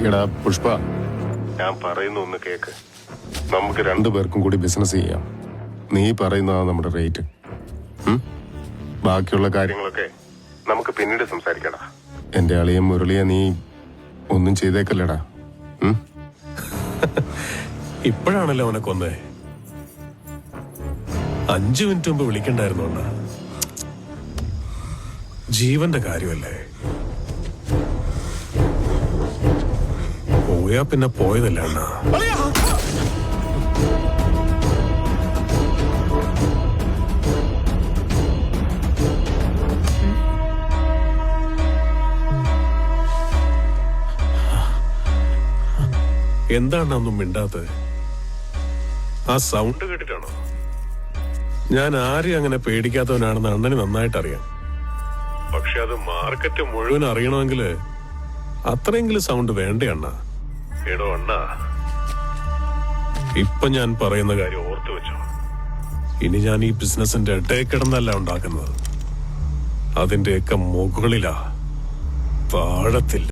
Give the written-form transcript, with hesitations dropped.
എടാ പുഷ്പ, ഞാൻ പറയുന്ന ഒന്ന് കേക്ക്. നമുക്ക് രണ്ടുപേർക്കും കൂടി ബിസിനസ് ചെയ്യാം. നീ പറയുന്നതാണ് നമ്മുടെ റേറ്റ്. ബാക്കിയുള്ള കാര്യങ്ങളൊക്കെ നമുക്ക് പിന്നീട് സംസാരിക്കടാ. എന്റെ അളിയും മുരളിയെ നീ ഒന്നും ചെയ്തേക്കല്ലടാ. ഇപ്പോഴാണല്ലോ അവനെ കൊന്നേ. 5 മിനിറ്റ് മുമ്പ് വിളിക്കണ്ടായിരുന്നു അണ്ണാ. ജീവന്റെ കാര്യമല്ലേ. പോയാ പിന്നെ പോയതല്ല അണ്ണാ. എന്താണ് ഒന്നും മിണ്ടാത്തത്? ആ സൗണ്ട് കേട്ടിട്ടാണോ? ഞാൻ ആരെയും അങ്ങനെ പേടിക്കാത്തവനാണെന്ന് അണ്ണന് നന്നായിട്ട് അറിയാം. പക്ഷെ അത് മാർക്കറ്റ് മുഴുവൻ അറിയണമെങ്കിൽ അത്രയെങ്കിലും സൗണ്ട് വേണ്ടേ അണ്ണ? എടോ അണ്ണ, ഇപ്പൊ ഞാൻ പറയുന്ന കാര്യം ഓർത്തു വെച്ചോ. ഇനി ഞാൻ ഈ ബിസിനസിന്റെ ഇടയിൽ കിടന്നല്ല ഉണ്ടാക്കുന്നത്. അതിന്റെയൊക്കെ മുകളിലാ, താഴത്തില്ല.